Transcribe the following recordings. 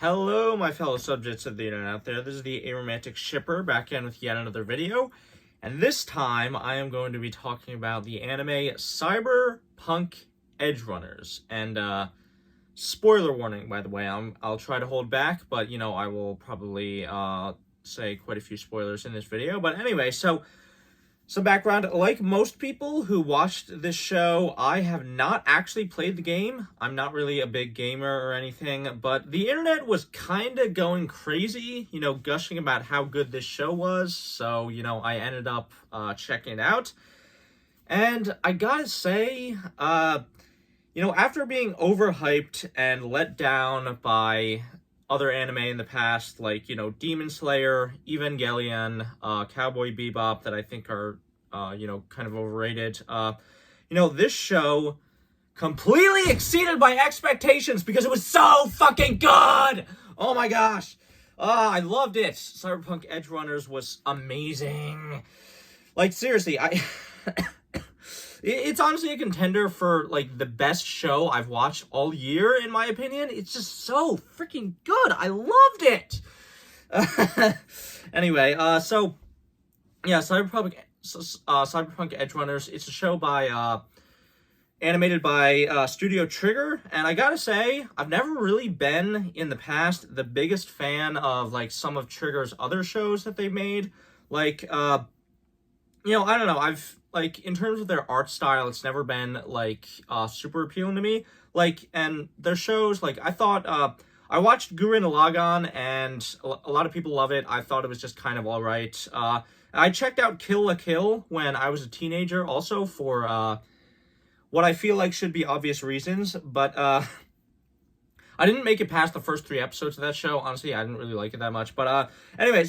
Hello, my fellow subjects of the internet out there. This is the Aromantic Shipper back in with yet another video. And this time, I am going to be talking about the anime Cyberpunk Edgerunners. And, spoiler warning, by the way. I'll try to hold back, but, I will probably, say quite a few spoilers in this video. But anyway, so some background. Like most people who watched this show, I have not actually played the game. I'm not really a big gamer or anything, but the internet was kind of going crazy, gushing about how good this show was. So, I ended up checking it out. And I gotta say, after being overhyped and let down by other anime in the past, like, Demon Slayer, Evangelion, Cowboy Bebop, that I think are, kind of overrated. This show completely exceeded my expectations because it was so fucking good! Oh my gosh! I loved it! Cyberpunk Edgerunners was amazing. Like, seriously, It's honestly a contender for, like, the best show I've watched all year, in my opinion. It's just so freaking good. I loved it. Anyway, Cyberpunk Edgerunners. It's a show animated by Studio Trigger. And I gotta say, I've never really been, in the past, the biggest fan of, like, some of Trigger's other shows that they made. Like, I don't know. In terms of their art style, it's never been, like, super appealing to me. Like, and their shows, like, I thought, I watched Gurren Lagann, and a lot of people love it. I thought it was just kind of alright. I checked out Kill la Kill when I was a teenager, also for, what I feel like should be obvious reasons, but, I didn't make it past the first 3 episodes of that show. Honestly, I didn't really like it that much. But anyway,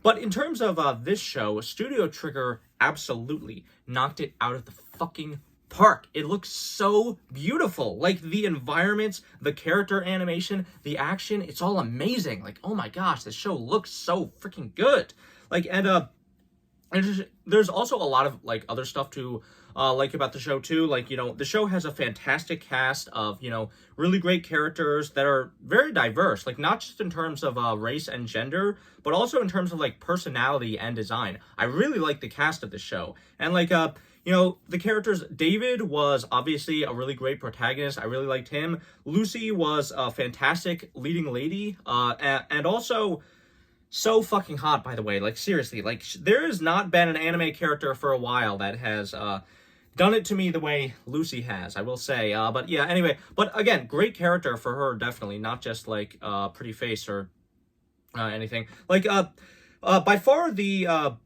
but in terms of this show, Studio Trigger absolutely knocked it out of the fucking park. It looks so beautiful. Like, the environments, the character animation, the action, it's all amazing. Like, oh my gosh, this show looks so freaking good. Like, and there's also a lot of, like, other stuff to like about the show too. Like, the show has a fantastic cast of, really great characters that are very diverse, like, not just in terms of race and gender, but also in terms of, like, personality and design. I really like the cast of the show. And, like, the characters, David was obviously a really great protagonist. I really liked him. Lucy was a fantastic leading lady, and also so fucking hot, by the way. Like, seriously, like, there has not been an anime character for a while that has done it to me the way Lucy has, I will say. But yeah, anyway. But again, great character for her, definitely. Not just, like, pretty face or anything. Like, by far the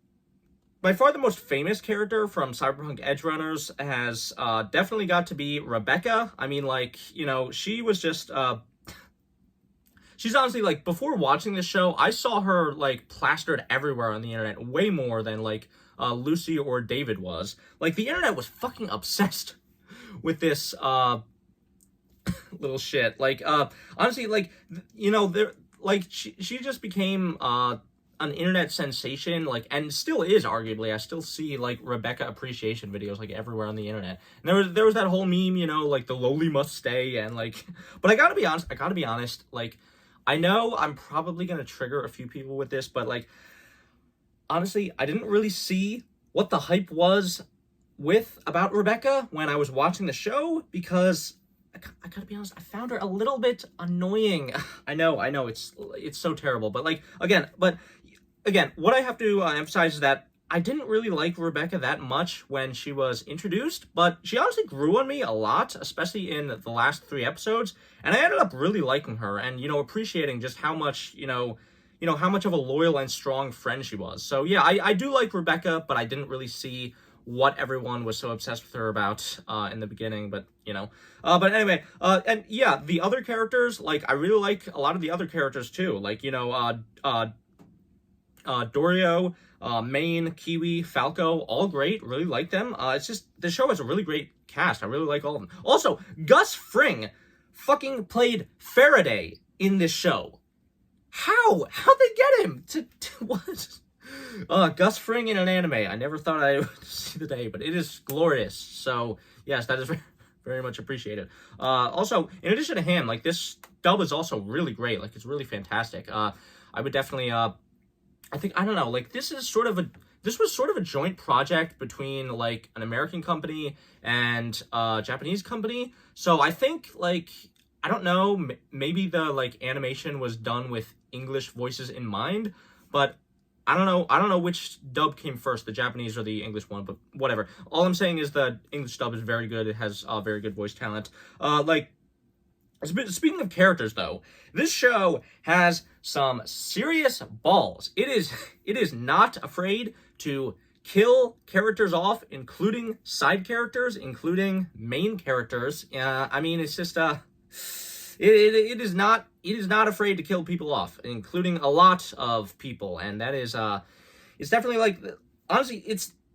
most famous character from Cyberpunk Edgerunners has definitely got to be Rebecca. I mean, like, she was just... She's honestly, like, before watching this show, I saw her, like, plastered everywhere on the internet, way more than, like, Lucy or David was. Like, the internet was fucking obsessed with this, little shit. Like, honestly, like, she just became, an internet sensation, like, and still is, arguably. I still see, like, Rebecca appreciation videos, like, everywhere on the internet. And there was that whole meme, like, the lowly must stay, and, like, but I gotta be honest, like, I know I'm probably gonna trigger a few people with this, but, like, honestly, I didn't really see what the hype was about Rebecca when I was watching the show, because I gotta be honest, I found her a little bit annoying. I know, it's so terrible, but, like, again, what I have to emphasize is that I didn't really like Rebecca that much when she was introduced, but she honestly grew on me a lot, especially in the last 3 episodes, and I ended up really liking her and, appreciating just how much, how much of a loyal and strong friend she was. So yeah, I do like Rebecca, but I didn't really see what everyone was so obsessed with her about in the beginning, but, but anyway, and yeah, the other characters, like, I really like a lot of the other characters too, like, Dorio, Maine, Kiwi, Falco, all great. Really like them. It's just, the show has a really great cast. I really like all of them. Also, Gus Fring fucking played Faraday in this show. How'd they get him to what? Gus Fring in an anime. I never thought I would see the day, but it is glorious. So, yes, that is very, very much appreciated. Also, in addition to him, like, this dub is also really great. Like, it's really fantastic. I would definitely, I think, I don't know, like, this was sort of a joint project between, like, an American company and a Japanese company. So I think, like, I don't know, maybe the, like, animation was done with English voices in mind, but I don't know which dub came first, the Japanese or the English one, but whatever. All I'm saying is the English dub is very good. It has very good voice talent. Like, speaking of characters, though, this show has some serious balls. It is not afraid to kill characters off, including side characters, including main characters. I mean, it's just it is not afraid to kill people off, including a lot of people, and that is it's definitely, like, honestly,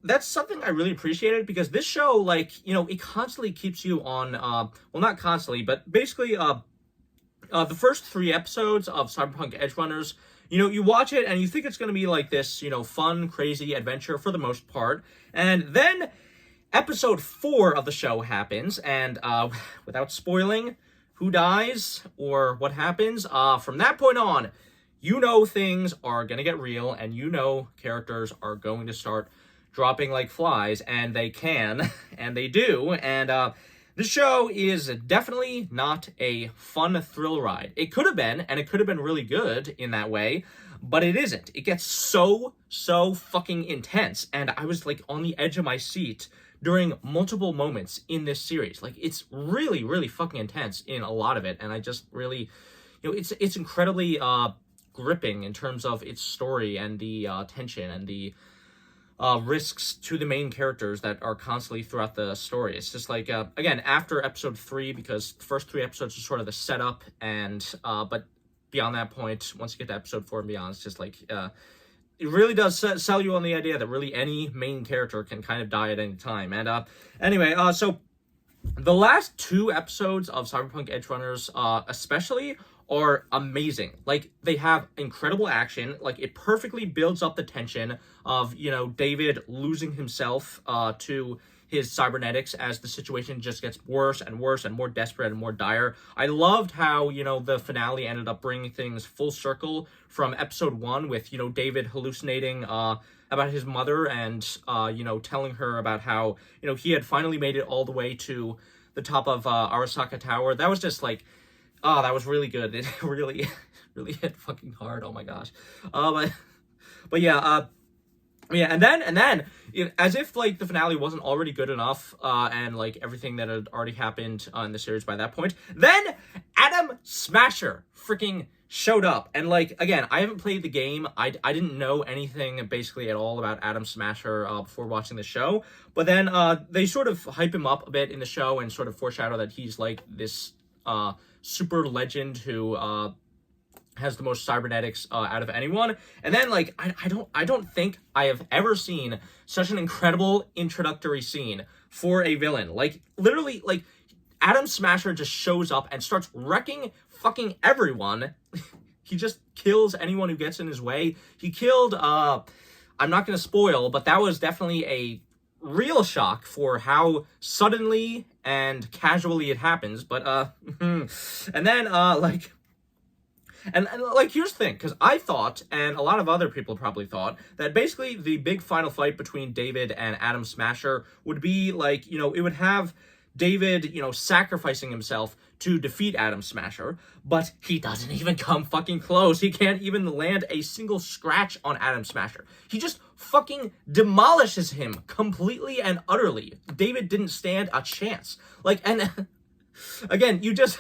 that's something I really appreciated, because this show, like, you know, it constantly keeps you on, well, not constantly, but basically, the first 3 episodes of Cyberpunk Edgerunners, you know, you watch it and you think it's going to be like this, you know, fun, crazy adventure for the most part, and then episode 4 of the show happens, and without spoiling who dies or what happens, from that point on, you know things are going to get real, and you know characters are going to start dropping like flies, and they can, and they do, and this show is definitely not a fun thrill ride. It could have been, and it could have been really good in that way, but it isn't. It gets so fucking intense, and I was, like, on the edge of my seat during multiple moments in this series. Like, it's really fucking intense in a lot of it, and I just really, you know, it's incredibly gripping in terms of its story and the tension and the risks to the main characters that are constantly throughout the story. It's just like, again, after episode 3, because the first 3 episodes are sort of the setup, and but beyond that point, once you get to episode 4 and beyond, it's just like, it really does sell you on the idea that really any main character can kind of die at any time. And anyway, so the last 2 episodes of Cyberpunk Edgerunners, especially, are amazing. Like, they have incredible action. Like, it perfectly builds up the tension of, you know, David losing himself to his cybernetics as the situation just gets worse and worse and more desperate and more dire. I loved how, you know, the finale ended up bringing things full circle from episode 1 with, you know, David hallucinating about his mother and, you know, telling her about how, you know, he had finally made it all the way to the top of Arasaka Tower. That was just like, oh, that was really good. It really hit fucking hard. Oh my gosh. But yeah, yeah, and then as if, like, the finale wasn't already good enough, and, like, everything that had already happened in the series by that point, then Adam Smasher freaking showed up. And, like, again, I haven't played the game. I didn't know anything basically at all about Adam Smasher before watching the show. But then they sort of hype him up a bit in the show and sort of foreshadow that he's, like, this super legend who has the most cybernetics out of anyone. And then, like, I don't think I have ever seen such an incredible introductory scene for a villain. Like, literally, like, Adam Smasher just shows up and starts wrecking fucking everyone. He just kills anyone who gets in his way. He killed, I'm not gonna spoil, but that was definitely a real shock for how suddenly and casually it happens. But, and then, like, And like, here's the thing, because I thought, and a lot of other people probably thought, that basically the big final fight between David and Adam Smasher would be, like, you know, it would have David, you know, sacrificing himself to defeat Adam Smasher, but he doesn't even come fucking close. He can't even land a single scratch on Adam Smasher. He just fucking demolishes him completely and utterly. David didn't stand a chance. Like, and again, you just,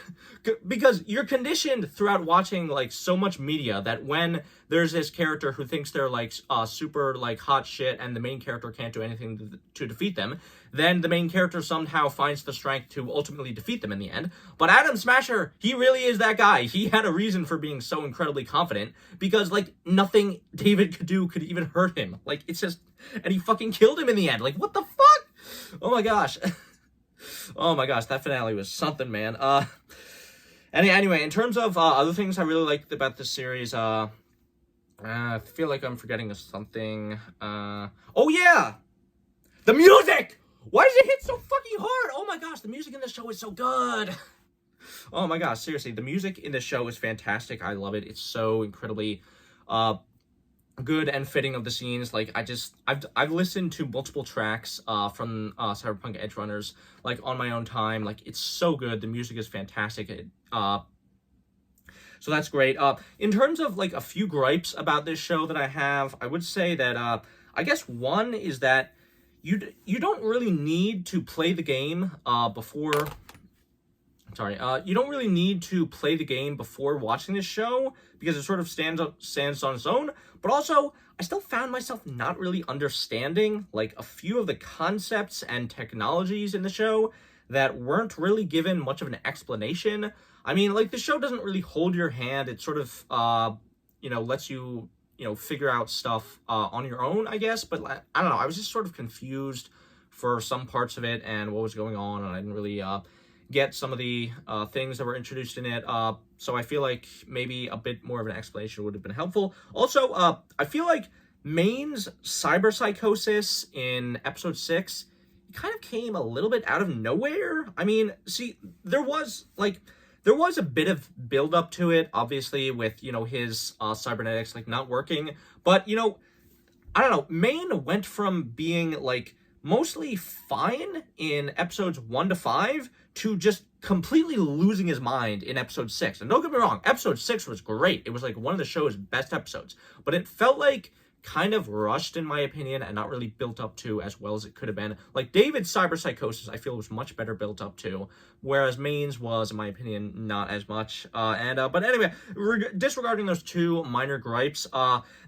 because you're conditioned throughout watching, like, so much media that when there's this character who thinks they're, like, super, like, hot shit and the main character can't do anything to defeat them, then the main character somehow finds the strength to ultimately defeat them in the end. But Adam Smasher, he really is that guy. He had a reason for being so incredibly confident because, like, nothing David could do could even hurt him. Like, it's just, and he fucking killed him in the end. Like, what the fuck? Oh my gosh. Oh my gosh, that finale was something, man. Anyway, in terms of other things I really liked about this series, I feel like I'm forgetting something. Oh yeah! The music Why does it hit so fucking hard? Oh my gosh, the music in this show is so good. Oh my gosh, seriously, the music in this show is fantastic. I love it. It's so incredibly good and fitting of the scenes. Like, I've listened to multiple tracks from Cyberpunk Edge Runners, like, on my own time. Like, it's so good. The music is fantastic. So that's great. In terms of, like, a few gripes about this show that I have, I would say that I guess one is that you don't really need to play the game before. Sorry, you don't really need to play the game before watching this show because it sort of stands on its own. But also, I still found myself not really understanding like a few of the concepts and technologies in the show that weren't really given much of an explanation. I mean, like, the show doesn't really hold your hand. It sort of, lets you, figure out stuff on your own, I guess. But I don't know. I was just sort of confused for some parts of it and what was going on, and I didn't really get some of the things that were introduced in it. So I feel like maybe a bit more of an explanation would have been helpful. Also, I feel like Maine's cyberpsychosis in episode 6 kind of came a little bit out of nowhere. I mean, see, there was a bit of build up to it, obviously, with, his cybernetics, like, not working. But, I don't know, Maine went from being, like, mostly fine in episodes 1 to 5 to just completely losing his mind in episode 6. And don't get me wrong, episode 6 was great. It was, like, one of the show's best episodes. But it felt like kind of rushed, in my opinion, and not really built up to as well as it could have been. Like, David's cyberpsychosis, I feel, was much better built up to, whereas Maine's was, in my opinion, not as much. But anyway, disregarding those two minor gripes,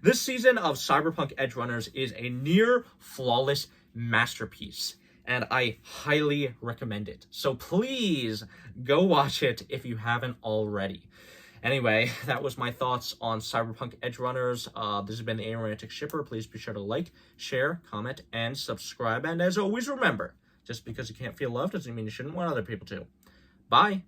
this season of Cyberpunk Edge Runners is a near flawless masterpiece, and I highly recommend it. So please go watch it if you haven't already. Anyway, that was my thoughts on Cyberpunk Edge Runners. This has been the Aromantic Shipper. Please be sure to like, share, comment, and subscribe. And as always, remember, just because you can't feel loved doesn't mean you shouldn't want other people to. Bye.